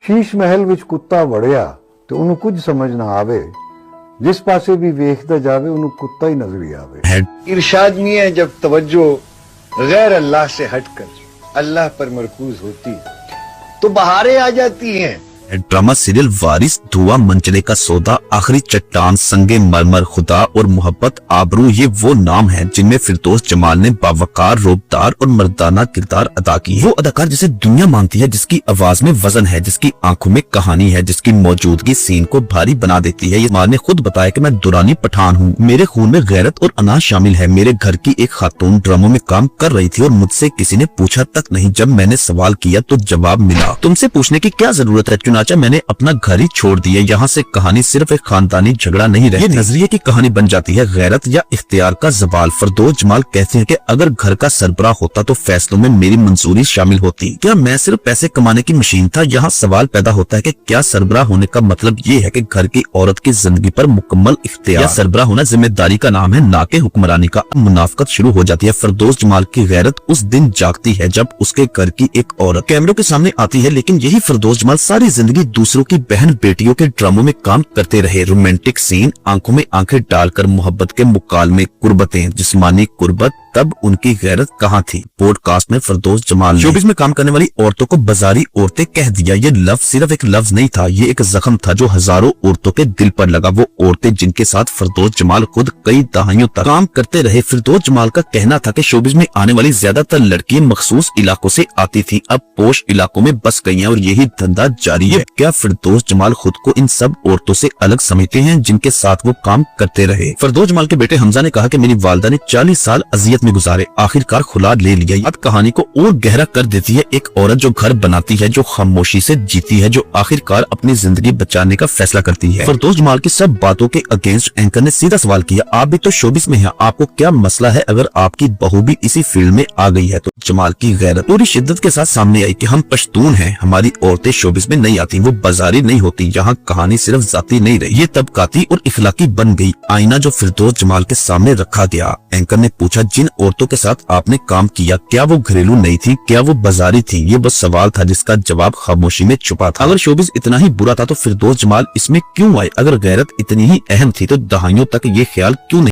ਸ਼ੀਸ਼ ਮਹਿਲ ਵਿੱਚ ਕੁੱਤਾ ਵੜਿਆ ਤੇ ਉਹਨੂੰ ਕੁਝ ਸਮਝ ਨਾ ਆਵੇ, जिस पासे भी वेखदा जावे उन्हें कुत्ता ही नजर ही आवे। इरशाद नहीं है जब तवज्जो गैर अल्लाह से हटकर अल्लाह पर मरकूज होती है तो बहारें आ जाती हैं। ड्रामा सीरियल वारिस, धुआं, मंचले का सौदा, आखिरी चट्टान, संगे मरमर, खुदा और मोहब्बत, आबरू, ये वो नाम हैं जिनमें फिरदौस जमाल ने बावकार, रोबदार और मर्दाना किरदार अदा की है। वो अदाकार जिसे दुनिया मानती है, जिसकी आवाज में वजन है, जिसकी आंखों में कहानी है, जिसकी मौजूदगी सीन को भारी बना देती है। ये मां ने खुद बताया कि मैं दुरानी पठान हूँ, मेरे खून में गैरत और अनाज शामिल है। मेरे घर की एक खातून ड्रामों में काम कर रही थी और मुझसे किसी ने पूछा तक नहीं। जब मैंने सवाल किया तो जवाब मिला। तुमसे पूछने की क्या जरूरत है, चुनाचा मैंने अपना घर ही छोड़ दिया। यहाँ से कहानी सिर्फ एक खानदानी झगड़ा नहीं रही, ये नजरिए की कहानी बन जाती है। गैरत या इख्तियार का जवाल। फिरदौस जमाल कहते हैं कि अगर घर का सरबराह होता तो फैसलों में मेरी मंजूरी शामिल होती। क्या मैं सिर्फ पैसे कमाने की मशीन था? यहाँ सवाल पैदा होता है कि क्या सरबराह होने का मतलब ये है कि घर की औरत की जिंदगी पर मुकम्मल इख्तियार? या सरबराह होना जिम्मेदारी का नाम है, ना कि हुक्मरानी का? मुनाफकत शुरू हो जाती है। फिरदौस जमाल की गैरत उस दिन जागती है जब उसके घर की एक औरत कैमरों के सामने आती है। लेकिन यही फिरदौस जमाल सारी जिंदगी दूसरों की बहन बेटियों के ड्रामों में काम करते रहे। रोमांटिक सीन, आंखों में आंखें डालकर मोहब्बत के मुकालमे, कुर्बतें, जिस्मानी कुर्बत, तब उनकी गैरत कहाँ थी? पॉडकास्ट में फिरदौस जमाल ने शोबिज़ में काम करने वाली औरतों को बाजारी औरतें कह दिया। ये लफ्ज सिर्फ एक लफ्ज नहीं था, ये एक जख्म था जो हजारों औरतों के दिल पर लगा। वो औरतें जिनके साथ फिरदौस जमाल खुद कई दहाइयों तक काम करते रहे। फिरदौस जमाल का कहना था कि शोबिज़ में आने वाली ज्यादातर लड़कियां मखसूस इलाकों से आती थी, अब पोश इलाकों में बस गई हैं और यही धंधा जारी है। क्या फिरदौस जमाल खुद को इन सब औरतों से अलग समझते हैं जिनके साथ वो काम करते रहे? फिरदौस जमाल के बेटे हमजा ने कहा कि मेरी वालिदा ने 40 साल अजियत में गुजारे, आखिरकार खुला ले लिया। बात कहानी को और गहरा कर देती है। एक औरत जो घर बनाती है, जो खामोशी से जीती है, जो आखिरकार अपनी जिंदगी बचाने का फैसला करती है। फिरदौस जमाल की सब बातों के अगेंस्ट एंकर ने सीधा सवाल किया, आप भी तो शोबिज़ में हैं, आपको क्या मसला है अगर आपकी बहू भी इसी फील्ड में आ गई है? तो जमाल की गैरत पूरी शिद्दत के साथ सामने आई कि हम पश्तून हैं, हमारी औरतें शोबिज़ में नहीं आती, वो बाजारी नहीं होती। यहाँ कहानी सिर्फ जाती नहीं रही, ये तबकाती और इखलाकी बन गई। आईना जो फिरदौस जमाल के सामने रखा गया। एंकर ने पूछा, जिन औरतों के साथ आपने काम किया, क्या वो घरेलू नहीं थी, क्या वो बाजारी थी? ये बस सवाल था जिसका जवाब खामोशी में छुपा था। अगर शोबिज़ इतना ही बुरा था तो फिरदौस जमाल इसमें क्यों आए? अगर गैरत इतनी ही अहम थी तो दहाइयों तक ये ख्याल क्यों नहीं